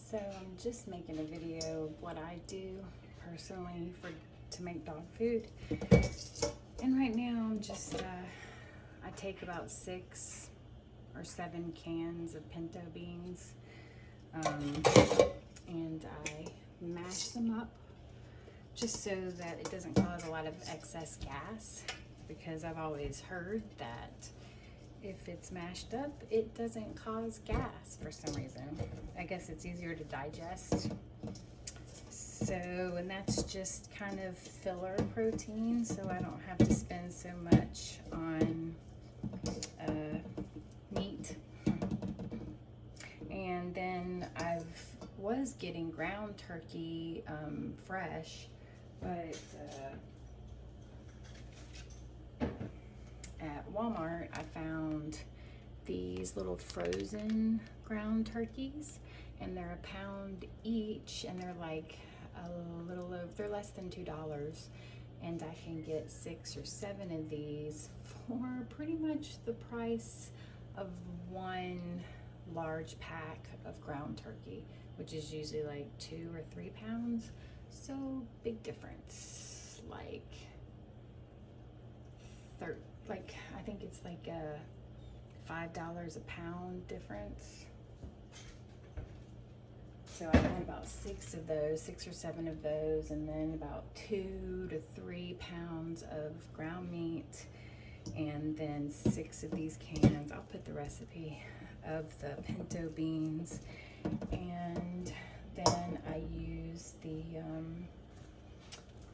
So I'm just making a video of what I do personally to make dog food. And right now I'm just, I take about 6 or 7 cans of pinto beans, and I mash them up just so that it doesn't cause a lot of excess gas, because I've always heard that if it's mashed up, it doesn't cause gas for some reason. I guess it's easier to digest. So, and that's just kind of filler protein, so I don't have to spend so much on meat. And then I was getting ground turkey fresh, but at Walmart I found these little frozen ground turkeys, and they're £1 each, and they're like a little over, they're less than $2, and I can get 6 or 7 of these for pretty much the price of one large pack of ground turkey, which is usually like 2 or 3 pounds. So big difference, like I think it's like a $5 a pound difference. So I had about 6 of those, 6 or 7 of those, and then about 2 to 3 pounds of ground meat, and then 6 of these cans. I'll put the recipe of the pinto beans, and then I use the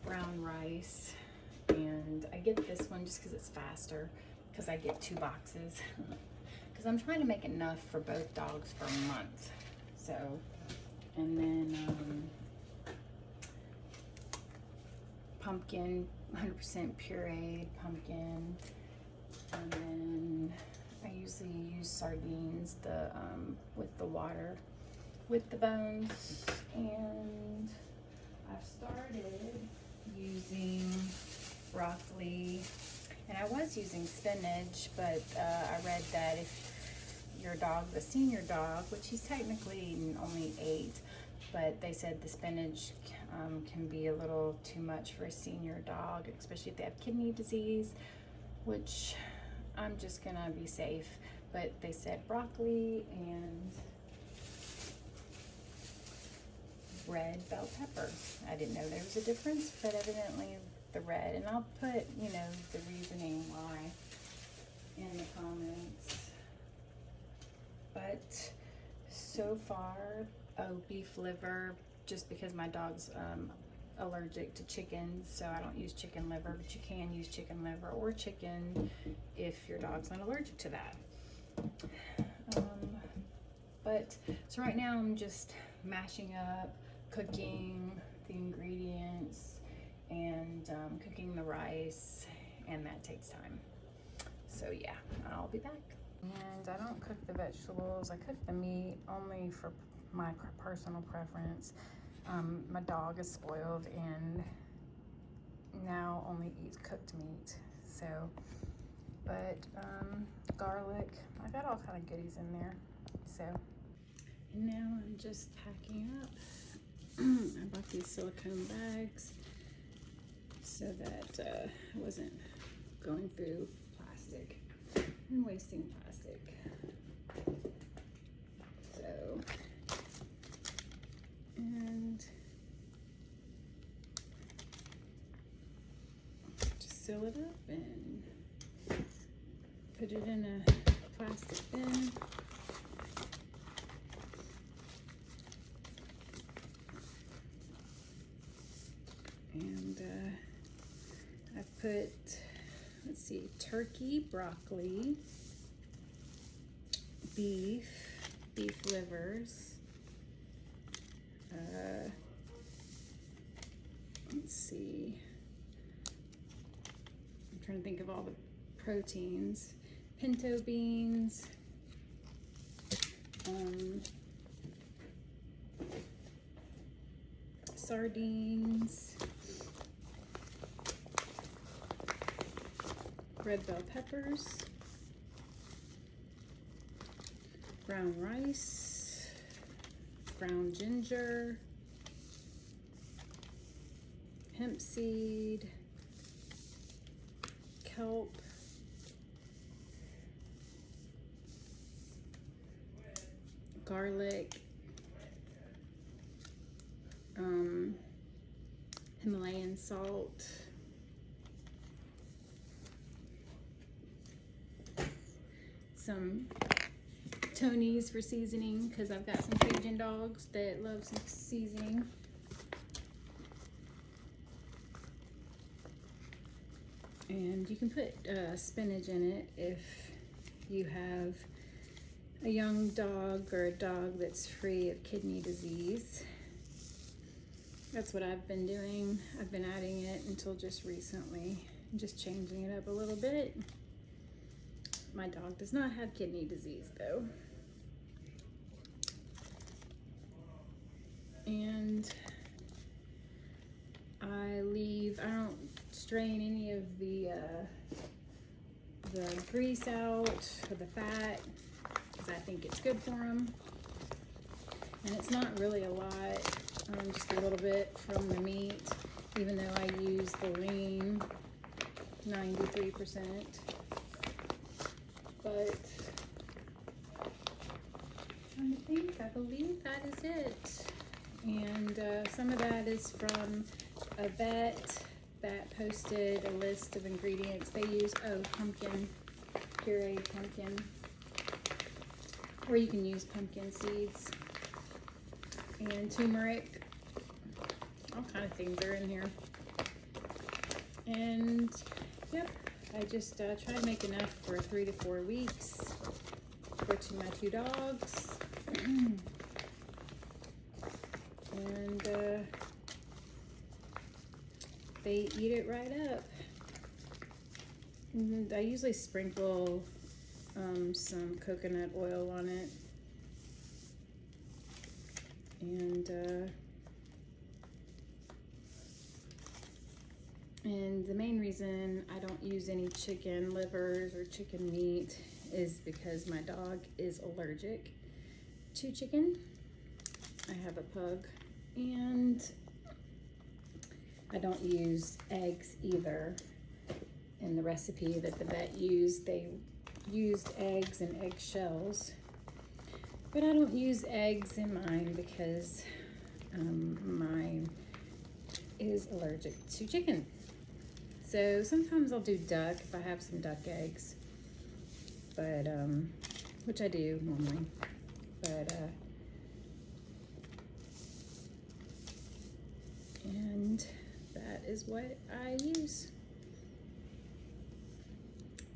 brown rice, and I get this one just because it's faster, because I get 2 boxes because I'm trying to make enough for both dogs for a month. So, and then pumpkin, 100% pureed pumpkin, and then I usually use sardines with the water, with the bones. And I've started using broccoli, and I was using spinach, but I read that if your dog, the senior dog, which he's technically only 8, but they said the spinach can be a little too much for a senior dog, especially if they have kidney disease, which I'm just gonna be safe. But they said broccoli and red bell pepper. I didn't know there was a difference, but evidently the red, and I'll put, you know, the reasoning why in the comments. But so far, beef liver, just because my dog's allergic to chicken, so I don't use chicken liver, but you can use chicken liver or chicken if your dog's not allergic to that. But so right now I'm just mashing up, cooking the ingredients, and cooking the rice, and that takes time. So yeah, I'll be back. And I don't cook the vegetables. I cook the meat only for my personal preference. My dog is spoiled and now only eats cooked meat. So, but garlic, I got all kind of goodies in there. So, and now I'm just packing up. I bought these silicone bags so that I wasn't going through plastic and wasting plastic. So, and just seal it up and put it in a plastic bin. And I put, let's see, turkey, broccoli, beef livers, let's see, I'm trying to think of all the proteins, pinto beans, sardines, red bell peppers, brown rice, ground ginger, hemp seed, kelp, garlic, Himalayan salt, some Tony's for seasoning, because I've got some Cajun dogs that love some seasoning. And you can put spinach in it if you have a young dog or a dog that's free of kidney disease. That's what I've been doing. I've been adding it until just recently, just changing it up a little bit. My dog does not have kidney disease though. And I don't strain any of the grease out or the fat, because I think it's good for them. And it's not really a lot, just a little bit from the meat, even though I use the lean 93%. But I'm trying to think, I believe that is it. And some of that is from a vet that posted a list of ingredients they use. Oh, pumpkin, puree pumpkin. Or you can use pumpkin seeds. And turmeric. All kind of things are in here. And, yep, I just try to make enough for 3 to 4 weeks for my 2 dogs. And they eat it right up. And I usually sprinkle some coconut oil on it. And the main reason I don't use any chicken livers or chicken meat is because my dog is allergic to chicken. I have a pug, and I don't use eggs either. In the recipe that the vet used, they used eggs and egg shells, but I don't use eggs in mine because mine is allergic to chicken. So sometimes I'll do duck if I have some duck eggs, but which I do normally, but and that is what I use.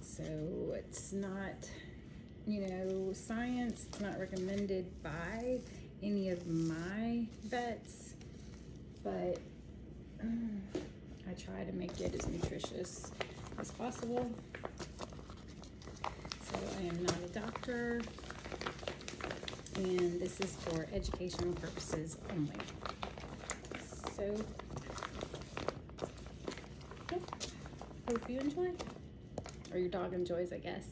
So it's not, science, it's not recommended by any of my vets, but I try to make it as nutritious as possible. So I am not a doctor, and this is for educational purposes only. So, yeah, hope you enjoy, or your dog enjoys, I guess.